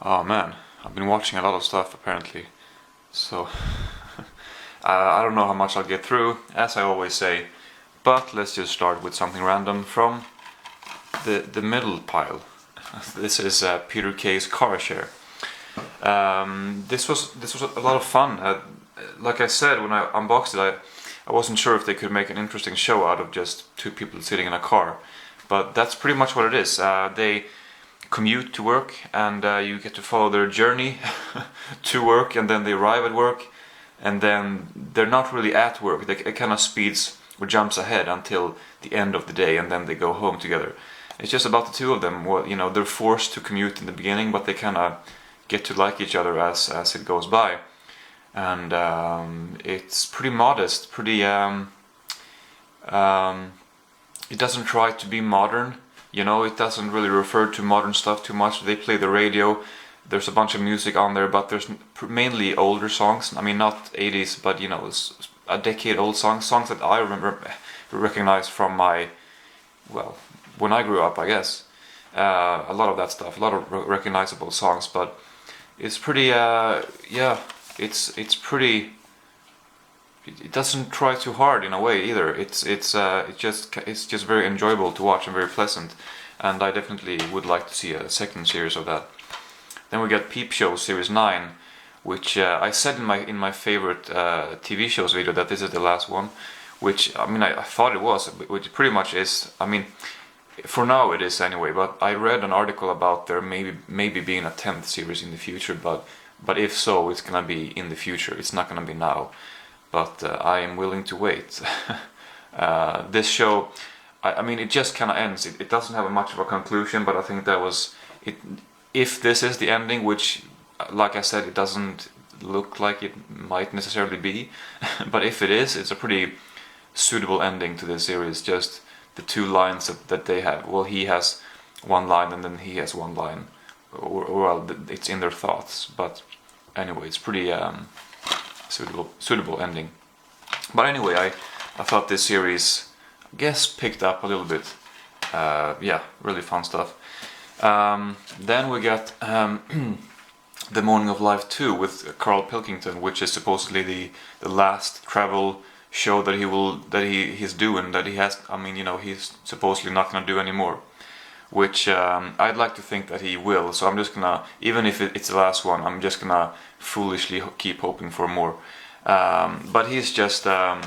Oh man, I've been watching a lot of stuff apparently, so I don't know how much I'll get through, as I always say, but let's just start with something random from the middle pile. This is Peter Kay's Car Share. This was a lot of fun. Like I said when I unboxed it, I wasn't sure if they could make an interesting show out of just two people sitting in a car, but that's pretty much what it is. They commute to work, and you get to follow their journey to work, and then they arrive at work, and then they're not really at work. It kind of speeds or jumps ahead until the end of the day, and then they go home together. It's just about the two of them. Well, they're forced to commute in the beginning, but they kind of get to like each other as it goes by, and it's pretty modest, pretty. It doesn't try to be modern. It doesn't really refer to modern stuff too much. They play the radio. There's a bunch of music on there, but there's mainly older songs. I mean, not 80s, but a decade-old songs that I recognize from when I grew up, I guess. A lot of that stuff, a lot of recognizable songs, but it's pretty, it's pretty. It doesn't try too hard in a way either. It's just very enjoyable to watch and very pleasant, and I definitely would like to see a second series of that. Then we get Peep Show Series 9, which I said in my favorite TV shows video that this is the last one, which I mean I thought it was, which pretty much is. I mean, for now it is anyway. But I read an article about there maybe being a 10th series in the future, but if so, it's gonna be in the future. It's not gonna be now. But I am willing to wait. This show, I mean, it just kind of ends. It doesn't have much of a conclusion, but I think that was it. If this is the ending, which, like I said, it doesn't look like it might necessarily be, but if it is, it's a pretty suitable ending to this series. Just the two lines that they have. Well, he has one line, and then he has one line. Well, it's in their thoughts. But anyway, it's pretty. Suitable ending. But anyway, I thought this series, I guess, picked up a little bit. Really fun stuff. Then we got The Morning of Life 2 with Carl Pilkington, which is supposedly the last travel show that he's doing. That he has. I mean, he's supposedly not gonna do anymore. Which I'd like to think that he will. So I'm just gonna, even if it's the last one, I'm just gonna foolishly keep hoping for more. But he's just, a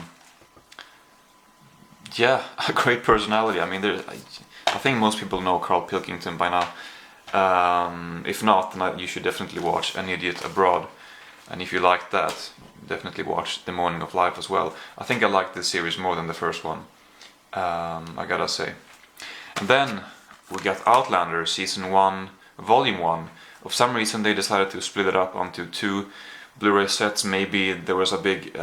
great personality. I mean, I think most people know Carl Pilkington by now. If not, then you should definitely watch An Idiot Abroad. And if you like that, definitely watch The Morning of Life as well. I think I like this series more than the first one, I gotta say. And then we got Outlander Season 1, Volume 1. For some reason they decided to split it up onto two Blu-ray sets. Maybe there was a big,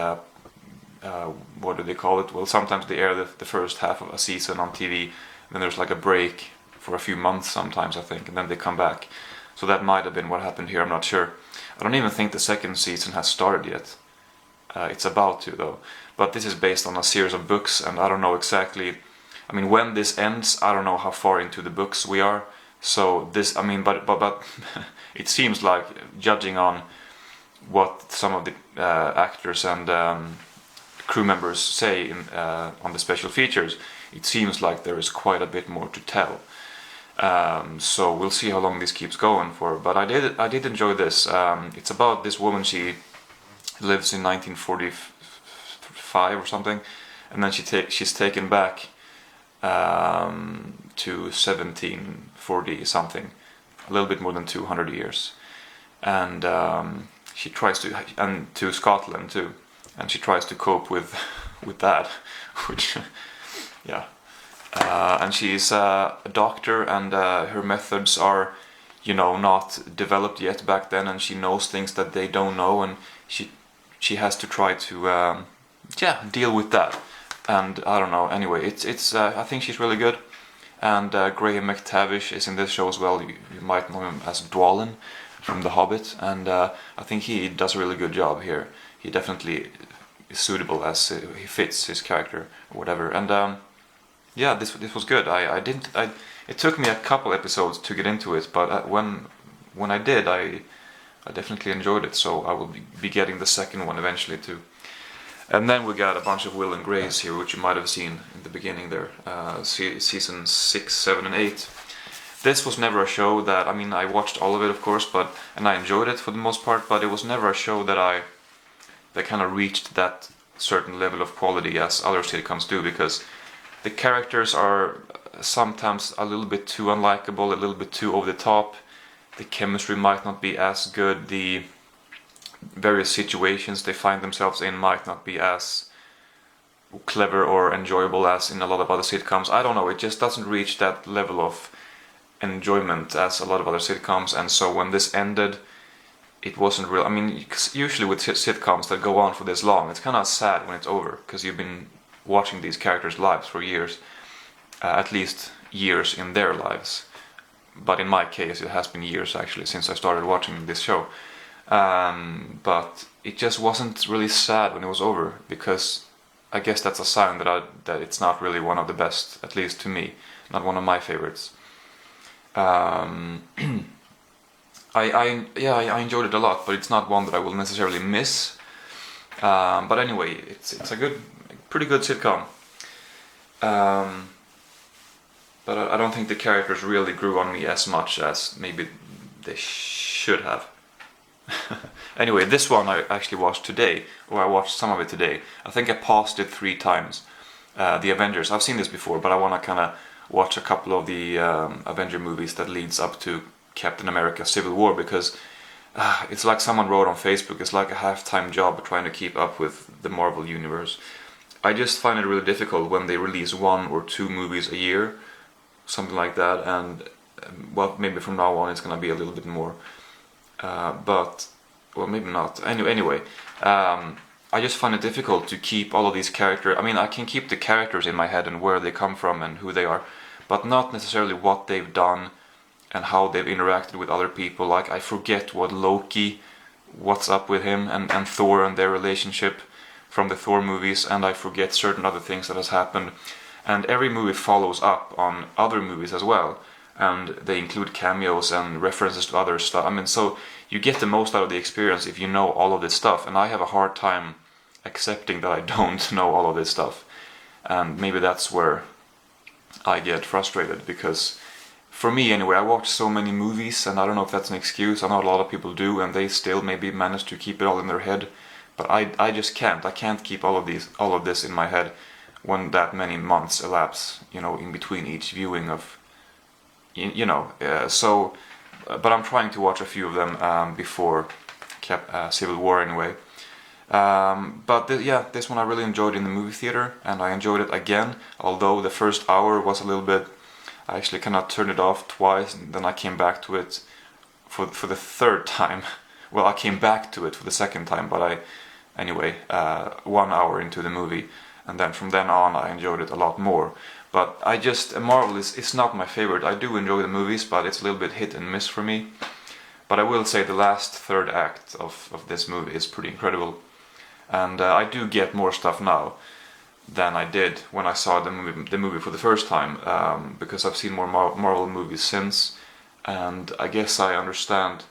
what do they call it? Well, sometimes they air the first half of a season on TV, then there's like a break for a few months sometimes, I think, and then they come back. So that might have been what happened here, I'm not sure. I don't even think the second season has started yet. It's about to, though. But this is based on a series of books, and I don't know exactly. I mean, when this ends, I don't know how far into the books we are. So this, I mean, but it seems like, judging on what some of the actors and crew members say on the special features, it seems like there is quite a bit more to tell. So we'll see how long this keeps going for. But I did enjoy this. It's about this woman. She lives in 1945 or something, and then she's taken back to 1740 something, a little bit more than 200 years, and she tries to Scotland too, and she tries to cope with that, which and she's a doctor, and her methods are not developed yet back then, and she knows things that they don't know, and she has to try to deal with that. And I don't know. Anyway, it's I think she's really good, and Graham McTavish is in this show as well. You might know him as Dwalin from The Hobbit, and I think he does a really good job here. He definitely is suitable, as he fits his character or whatever. And this was good. It took me a couple episodes to get into it, but when when I did, I definitely enjoyed it. So I will be getting the second one eventually too. And then we got a bunch of Will and Grace here, which you might have seen in the beginning there, season 6, 7, and 8. This was never a show that, I mean, I watched all of it, of course, and I enjoyed it for the most part, but it was never a show that kind of reached that certain level of quality as other sitcoms do, because the characters are sometimes a little bit too unlikable, a little bit too over the top. The chemistry might not be as good. The various situations they find themselves in might not be as clever or enjoyable as in a lot of other sitcoms. I don't know, it just doesn't reach that level of enjoyment as a lot of other sitcoms, and so when this ended, it wasn't real. I mean, usually with sitcoms that go on for this long, it's kind of sad when it's over, because you've been watching these characters' lives for years, at least years in their lives. But in my case, it has been years actually since I started watching this show. But it just wasn't really sad when it was over, because I guess that's a sign that it's not really one of the best, at least to me, not one of my favorites. I enjoyed it a lot, but it's not one that I will necessarily miss. But anyway, it's a pretty good sitcom. But I don't think the characters really grew on me as much as maybe they should have. Anyway, this one I actually watched today, or I watched some of it today. I think I paused it 3 times. The Avengers. I've seen this before, but I want to kind of watch a couple of the Avenger movies that leads up to Captain America Civil War, because it's like someone wrote on Facebook, it's like a half-time job trying to keep up with the Marvel universe. I just find it really difficult when they release 1 or 2 movies a year, something like that, and well, maybe from now on it's gonna be a little bit more, but well, maybe not. Anyway, I just find it difficult to keep all of these characters. I mean, I can keep the characters in my head and where they come from and who they are, but not necessarily what they've done and how they've interacted with other people. Like, I forget what's up with him and Thor and their relationship from the Thor movies, and I forget certain other things that has happened. And every movie follows up on other movies as well, and they include cameos and references to other stuff. I mean, so you get the most out of the experience if you know all of this stuff, and I have a hard time accepting that I don't know all of this stuff. And maybe that's where I get frustrated, because for me anyway, I watch so many movies, and I don't know if that's an excuse. I know a lot of people do, and they still maybe manage to keep it all in their head, but I just can't. I can't keep all of this in my head when that many months elapse, in between each viewing of, so, but I'm trying to watch a few of them before Civil War anyway. But this one I really enjoyed in the movie theater, and I enjoyed it again, although the first hour was a little bit, I actually cannot turn it off twice, and then I came back to it for the third time. Well, I came back to it for the second time, but anyway, 1 hour into the movie, and then from then on I enjoyed it a lot more. But Marvel is not my favorite. I do enjoy the movies, but it's a little bit hit and miss for me. But I will say the last third act of this movie is pretty incredible. And I do get more stuff now than I did when I saw the movie for the first time, because I've seen more Marvel movies since, and I guess I understand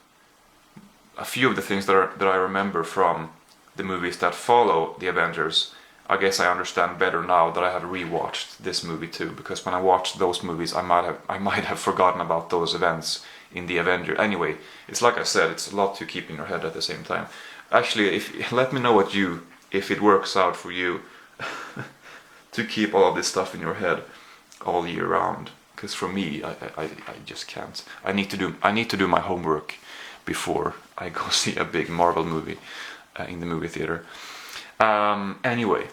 a few of the things that I remember from the movies that follow the Avengers. I guess I understand better now that I have rewatched this movie too, because when I watched those movies, I might have forgotten about those events in the Avengers. Anyway, it's like I said, it's a lot to keep in your head at the same time. Actually, let me know if it works out for you to keep all of this stuff in your head all year round. Because for me, I just can't. I need to do my homework before I go see a big Marvel movie in the movie theater. Anyway,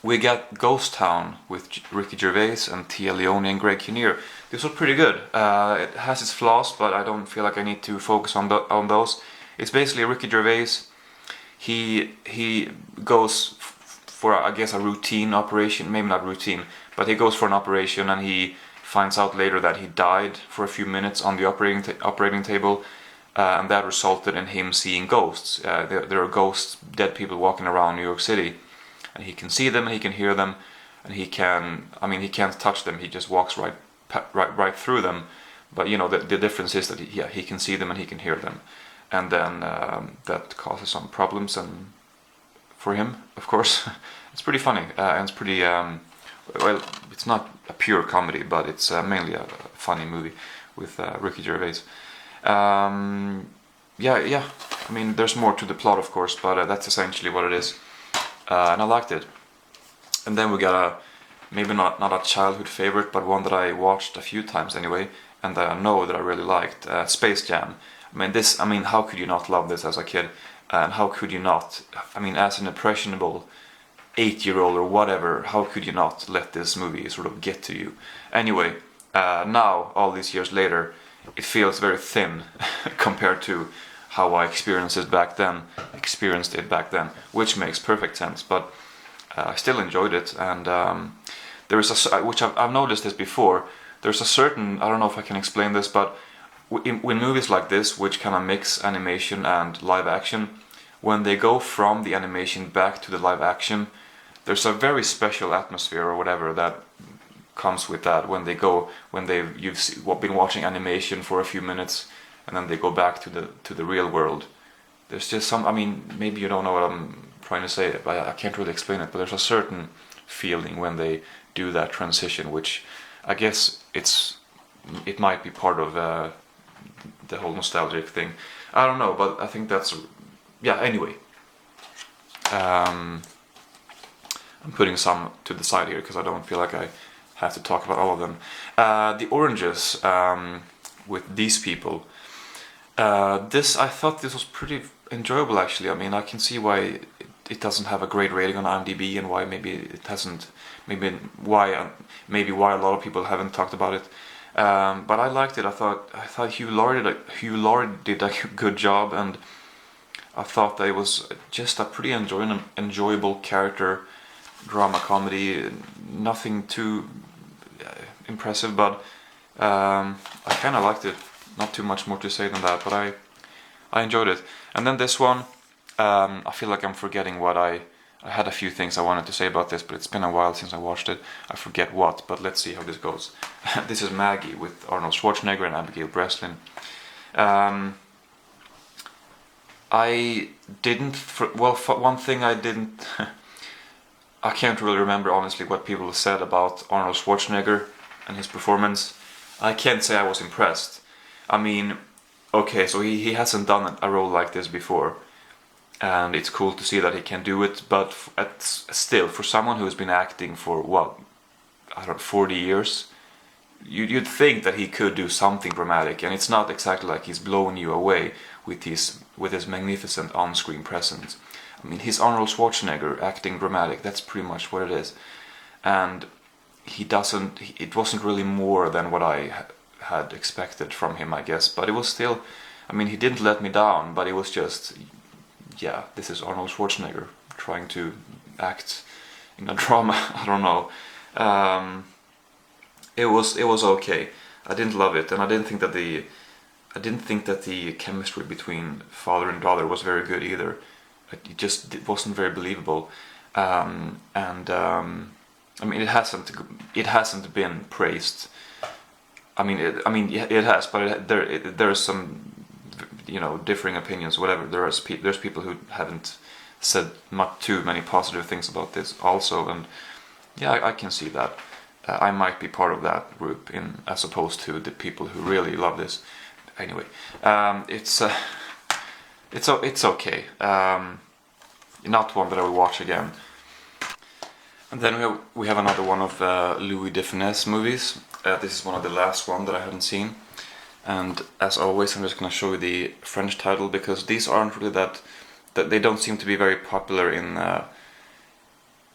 we got Ghost Town with Ricky Gervais and Tia Leone and Greg Kinnear. This was pretty good. It has its flaws, but I don't feel like I need to focus on those. It's basically Ricky Gervais. He goes for, I guess, a routine operation. Maybe not routine, but he goes for an operation, and he finds out later that he died for a few minutes on the operating table. And that resulted in him seeing ghosts. There are ghosts, dead people walking around New York City, and he can see them and he can hear them, and he can't touch them. He just walks right through them, But you know, the difference is that he can see them and he can hear them, and then that causes some problems and for him, of course. It's pretty funny and it's pretty well. It's not a pure comedy, but it's mainly a funny movie with Ricky Gervais. Yeah. I mean, there's more to the plot, of course, but that's essentially what it is, and I liked it. And then we got maybe not a childhood favorite, but one that I watched a few times anyway, and that I know that I really liked, Space Jam. I mean, how could you not love this as a kid? And how could you not? I mean, as an impressionable 8-year-old or whatever, how could you not let this movie sort of get to you? Anyway, now, all these years later, it feels very thin compared to how I experienced it back then, which makes perfect sense. But I still enjoyed it, and there is which I've noticed this before. There's a certain, I don't know if I can explain this, but in movies like this, which kind of mix animation and live action, when they go from the animation back to the live action, there's a very special atmosphere or whatever that comes with that. When you've been watching animation for a few minutes, and then they go back to the real world. There's just some. I mean, maybe you don't know what I'm trying to say. I can't really explain it, but there's a certain feeling when they do that transition, which I guess it might be part of the whole nostalgic thing. I don't know, but I think that's Anyway, I'm putting some to the side here because I don't feel like I have to talk about all of them. The oranges with these people. I thought this was pretty enjoyable actually. I mean, I can see why it doesn't have a great rating on IMDb and why maybe it hasn't. Maybe why a lot of people haven't talked about it. But I liked it. I thought Hugh Laurie did a good job, and I thought that it was just a pretty enjoyable character drama comedy. Nothing too impressive, but I kind of liked it. Not too much more to say than that, but I enjoyed it. And then this one, I feel like I'm forgetting what I had a few things I wanted to say about this, but it's been a while since I watched it. I forget what, but let's see how this goes. This is Maggie with Arnold Schwarzenegger and Abigail Breslin. One thing I didn't... I can't really remember honestly what people said about Arnold Schwarzenegger and his performance. I can't say I was impressed. I mean, okay, so he hasn't done a role like this before, and it's cool to see that he can do it, but still, for someone who's been acting for, 40 years, you'd think that he could do something dramatic, and it's not exactly like he's blowing you away with his magnificent on-screen presence. I mean, he's Arnold Schwarzenegger acting dramatic, that's pretty much what it is. And it wasn't really more than what I had expected from him, I guess, but it was still, I mean, he didn't let me down, but it was just, this is Arnold Schwarzenegger trying to act in a drama. I don't know. It was okay. I didn't love it, and I didn't think that the chemistry between father and daughter was very good either. It wasn't very believable, I mean, it hasn't been praised. I mean, it has, but there are some, differing opinions. Whatever. There's people who haven't said too many positive things about this also, and I can see that. I might be part of that group, as opposed to the people who really love this. Anyway, it's okay. Not one that I will watch again. And then we have another one of Louis de Funès movies. This is one of the last one that I haven't seen. And as always, I'm just going to show you the French title, because these aren't really that they don't seem to be very popular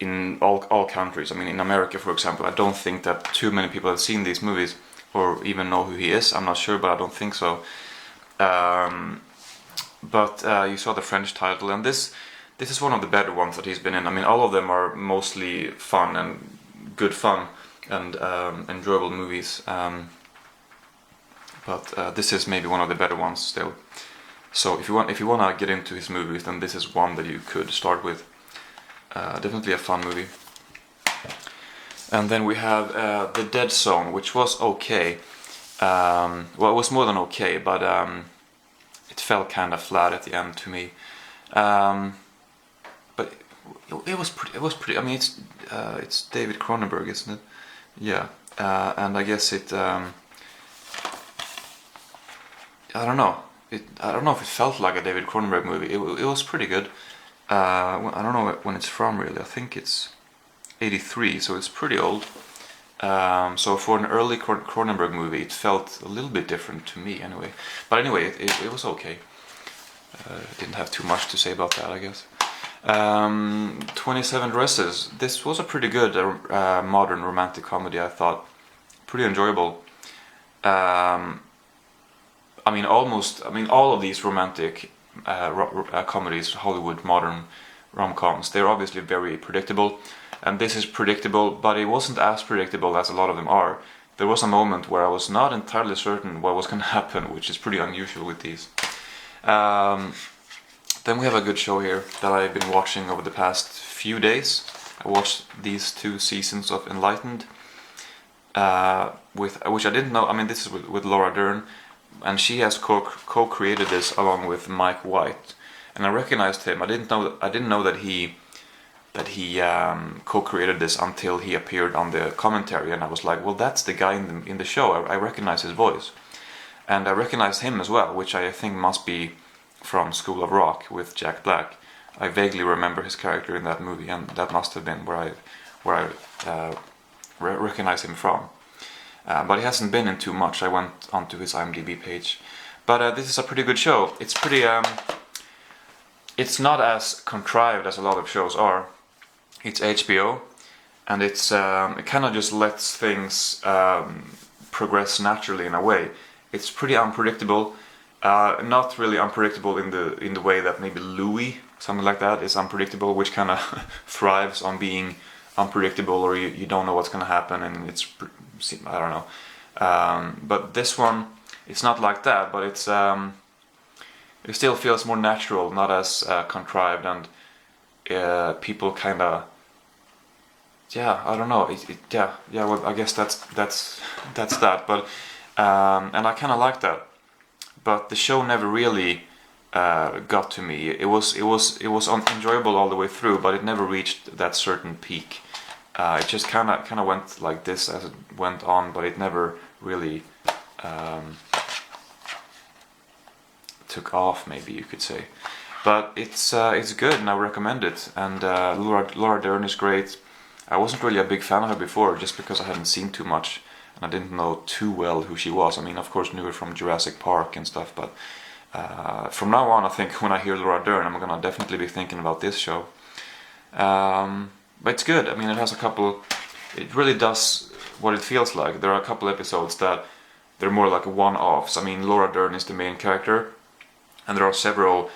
in all countries. I mean, in America, for example, I don't think that too many people have seen these movies or even know who he is. I'm not sure, but I don't think so. But you saw the French title, and this is one of the better ones that he's been in. I mean, all of them are mostly fun and good fun and enjoyable movies. But this is maybe one of the better ones still. So if you want to get into his movies, then this is one that you could start with. Definitely a fun movie. And then we have The Dead Zone, which was okay. Well, it was more than okay, but it fell kind of flat at the end to me. But it was pretty. It was pretty. I mean, it's David Cronenberg, isn't it? Yeah, and I guess it. I don't know. I don't know if it felt like a David Cronenberg movie. It was pretty good. I don't know when it's from really. I think it's 83, so it's pretty old. So for an early Cronenberg movie, it felt a little bit different to me anyway. But anyway, it was okay. Didn't have too much to say about that, I guess. 27 Dresses. This was a pretty good modern romantic comedy, I thought. Pretty enjoyable. I mean, all of these romantic comedies, Hollywood modern rom-coms, they're obviously very predictable. And this is predictable, but it wasn't as predictable as a lot of them are. There was a moment where I was not entirely certain what was going to happen, which is pretty unusual with these. Then we have a good show here that I've been watching over the past few days. I watched these 2 seasons of Enlightened, which I didn't know. I mean, this is with Laura Dern, and she has co-created this along with Mike White, and I recognized him. I didn't know that he co-created this until he appeared on the commentary, and I was like, well, that's the guy in the show. I recognize his voice, and I recognized him as well, which I think must be from School of Rock with Jack Black. I vaguely remember his character in that movie, and that must have been where I recognize him from. But he hasn't been in too much. I went onto his IMDb page, but this is a pretty good show. It's pretty. It's not as contrived as a lot of shows are. It's HBO, and it kind of just lets things progress naturally in a way. It's pretty unpredictable. Not really unpredictable in the way that maybe Louis, something like that, is unpredictable, which kind of thrives on being unpredictable, or you don't know what's going to happen, and it's, I don't know. But this one, it's not like that, but it still feels more natural, not as contrived, and people kind of, yeah, I don't know, yeah. Well, I guess that's that, but and I kind of like that. But the show never really got to me. It was enjoyable all the way through, but it never reached that certain peak. It just kind of went like this as it went on, but it never really took off, maybe you could say. But it's good, and I recommend it. And Laura Dern is great. I wasn't really a big fan of her before, just because I hadn't seen too much, and I didn't know too well who she was. I mean, of course, knew her from Jurassic Park and stuff, but from now on, I think when I hear Laura Dern, I'm gonna definitely be thinking about this show. But it's good. I mean, it has a couple. It really does what it feels like. There are a couple episodes that they're more like one-offs. I mean, Laura Dern is the main character, and there are several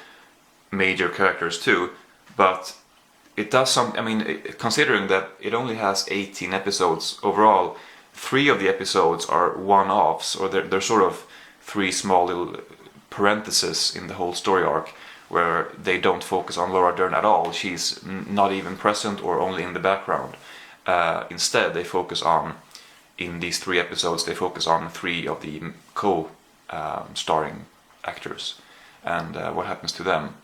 major characters too. But it does some. I mean, considering that it only has 18 episodes overall, 3 of the episodes are one-offs, or they're sort of 3 small little parentheses in the whole story arc, where they don't focus on Laura Dern at all. She's not even present or only in the background. Instead, they focus on, in these 3 episodes, they focus on 3 of the co-starring actors and what happens to them.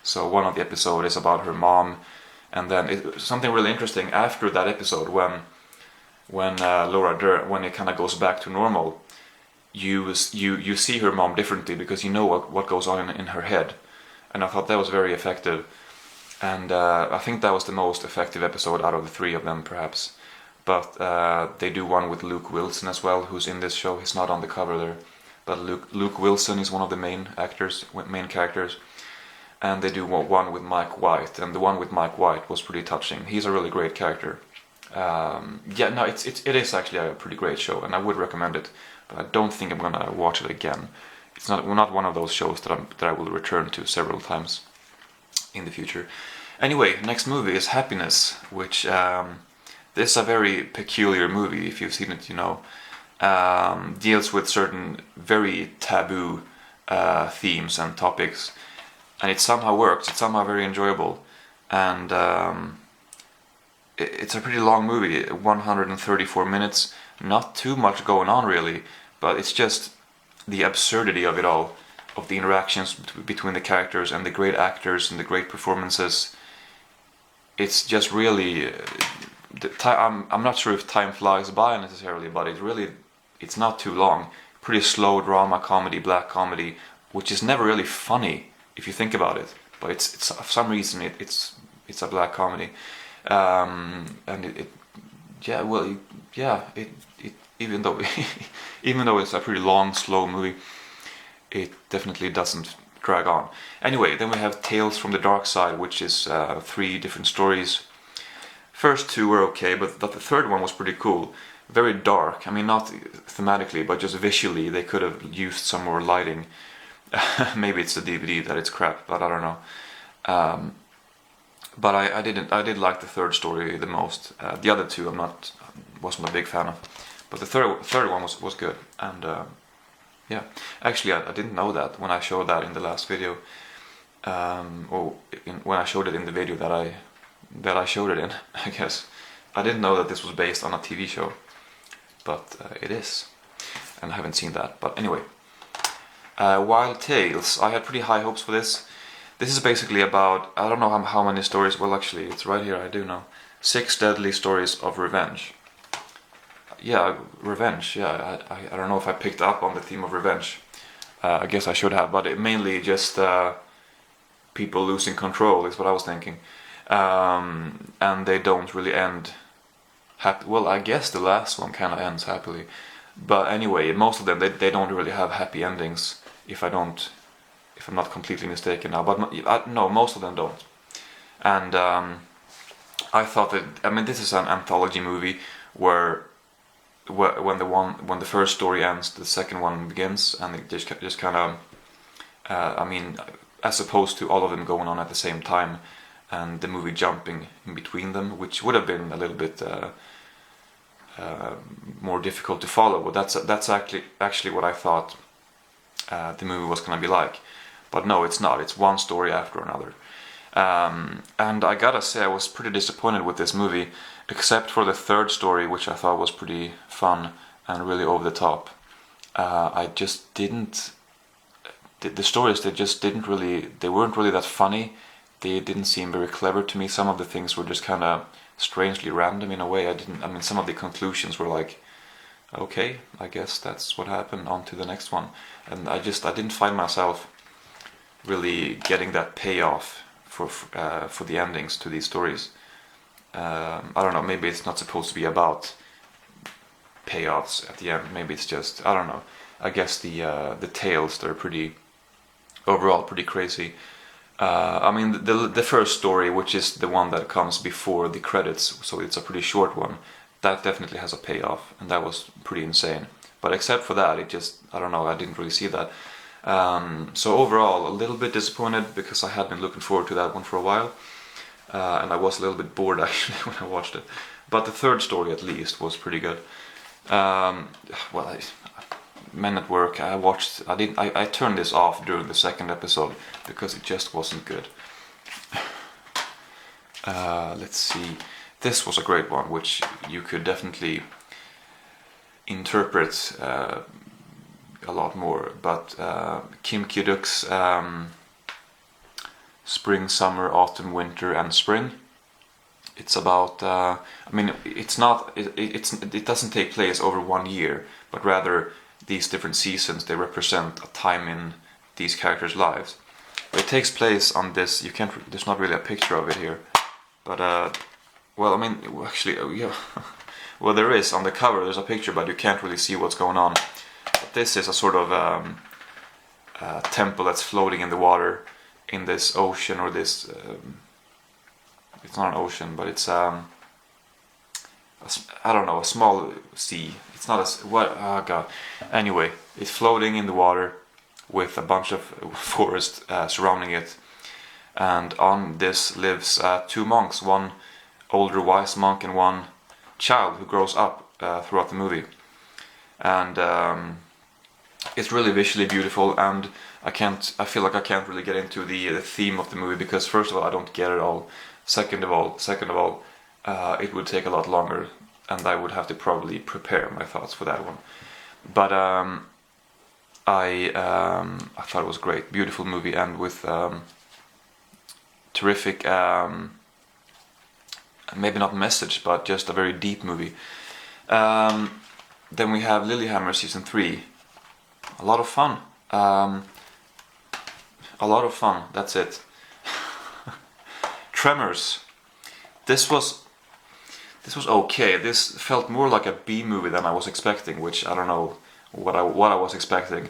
So one of the episodes is about her mom, and then something really interesting after that episode, when Laura Dern, when it kind of goes back to normal, you see her mom differently, because you know what goes on in her head. And I thought that was very effective, and I think that was the most effective episode out of the 3 of them, perhaps. But they do one with Luke Wilson as well, who's in this show. He's not on the cover there, but Luke Wilson is one of the main characters, and they do one with Mike White, and the one with Mike White was pretty touching. He's a really great character. It is actually a pretty great show, and I would recommend it. But I don't think I'm gonna watch it again. It's not one of those shows that I will return to several times in the future. Anyway, next movie is Happiness, which this is a very peculiar movie. If you've seen it, you know. Deals with certain very taboo themes and topics, and it somehow works. It's somehow very enjoyable, and it's a pretty long movie, 134 minutes. Not too much going on really, but it's just the absurdity of it all, of the interactions between the characters and the great actors and the great performances. It's just really I'm not sure if time flies by necessarily, but it's not too long. Pretty slow drama comedy, black comedy, which is never really funny if you think about it. But it's for some reason it's a black comedy, and even though even though it's a pretty long, slow movie, it definitely doesn't drag on. Anyway, then we have Tales from the Dark Side, which is 3 different stories. First 2 were okay, but the third one was pretty cool. Very dark. I mean, not thematically, but just visually, they could have used some more lighting. Maybe it's the DVD that it's crap, but I don't know. But I did like the third story the most. The other 2 wasn't a big fan of, but the third one was good. And yeah, actually I didn't know that when I showed that in the last video, when I showed it in the video that I showed it in. I guess I didn't know that this was based on a TV show, but it is, and I haven't seen that. But anyway, Wild Tales. I had pretty high hopes for this. This is basically about, I don't know how many stories, well actually it's right here, I do know. 6 deadly stories of revenge. Yeah, revenge, yeah, I don't know if I picked up on the theme of revenge. I guess I should have, but it mainly just people losing control is what I was thinking. And they don't really end happy. Well, I guess the last one kind of ends happily. But anyway, most of them, they don't really have happy endings, if I'm not completely mistaken now, but no, most of them don't. And I thought that, I mean, this is an anthology movie where when the first story ends, the second one begins, and it just kind of, I mean, as opposed to all of them going on at the same time, and the movie jumping in between them, which would have been a little bit more difficult to follow. But that's actually what I thought the movie was going to be like. But no, it's not. It's one story after another. And I gotta say, I was pretty disappointed with this movie, except for the third story, which I thought was pretty fun and really over the top. I just didn't... The stories, they weren't really that funny. They didn't seem very clever to me. Some of the things were just kind of strangely random in a way. I mean, some of the conclusions were like, okay, I guess that's what happened, on to the next one. And I didn't find myself really getting that payoff for the endings to these stories. I don't know, maybe it's not supposed to be about payoffs at the end. Maybe it's just, I don't know. I guess the tales, they're overall pretty crazy. I mean, the first story, which is the one that comes before the credits, so it's a pretty short one, that definitely has a payoff, and that was pretty insane. But except for that, I don't know, I didn't really see that. So overall, a little bit disappointed, because I had been looking forward to that one for a while, and I was a little bit bored actually when I watched it. But the third story, at least, was pretty good. Men at Work, I turned this off during the second episode because it just wasn't good. Let's see, this was a great one, which you could definitely interpret a lot more, but Khimki Ducks, Spring, Summer, Autumn, Winter and Spring. It's about, I mean, it doesn't take place over 1 year, but rather these different seasons, they represent a time in these characters' lives. It takes place on this, there's not really a picture of it here, but well, I mean, actually, yeah, well, there is, on the cover there's a picture, but you can't really see what's going on. But this is a sort of temple that's floating in the water, in this ocean, or this, it's not an ocean, but it's I don't know, a small sea. It's not oh god. Anyway, it's floating in the water with a bunch of forest surrounding it, and on this lives 2 monks, one older wise monk and one child who grows up throughout the movie. And it's really visually beautiful, and I feel like I can't really get into the theme of the movie, because first of all, I don't get it all. Second of all, it would take a lot longer, and I would have to probably prepare my thoughts for that one. But I thought it was great, beautiful movie, and with terrific, maybe not message, but just a very deep movie. Then we have Lilyhammer season 3. A lot of fun. A lot of fun. That's it. Tremors. This was okay. This felt more like a B movie than I was expecting, which I don't know what I was expecting,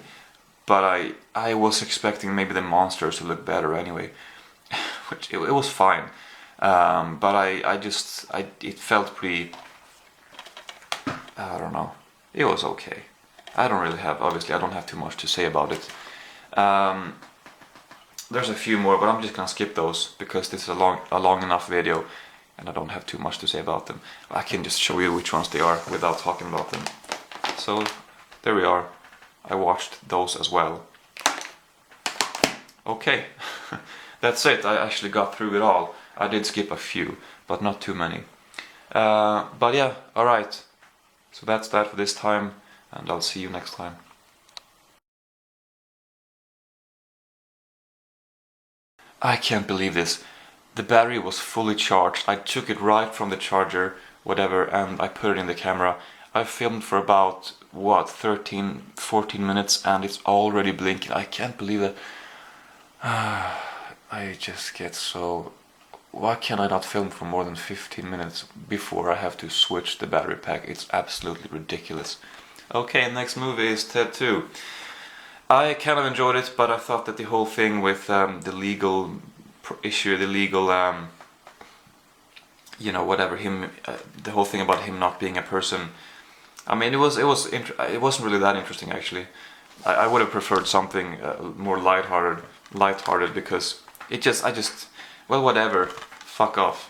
but I was expecting maybe the monsters to look better anyway, which it was fine, but it felt pretty. I don't know. It was okay. I don't have too much to say about it. There's a few more, but I'm just gonna skip those because this is a long enough video, and I don't have too much to say about them. I can just show you which ones they are without talking about them. So there we are. I watched those as well. Okay, that's it. I actually got through it all. I did skip a few, but not too many. But yeah, alright. So that's that for this time, and I'll see you next time. I can't believe this. The battery was fully charged. I took it right from the charger, whatever, and I put it in the camera. I filmed for about, what, 13-14 minutes, and it's already blinking. I can't believe it. I just get so... Why can I not film for more than 15 minutes before I have to switch the battery pack? It's absolutely ridiculous. Okay, next movie is Ted 2. I kind of enjoyed it, but I thought that the whole thing with the legal issue, the legal, whatever, the whole thing about him not being a person. I mean, it wasn't really that interesting actually. I would have preferred something more lighthearted, because well, whatever, fuck off.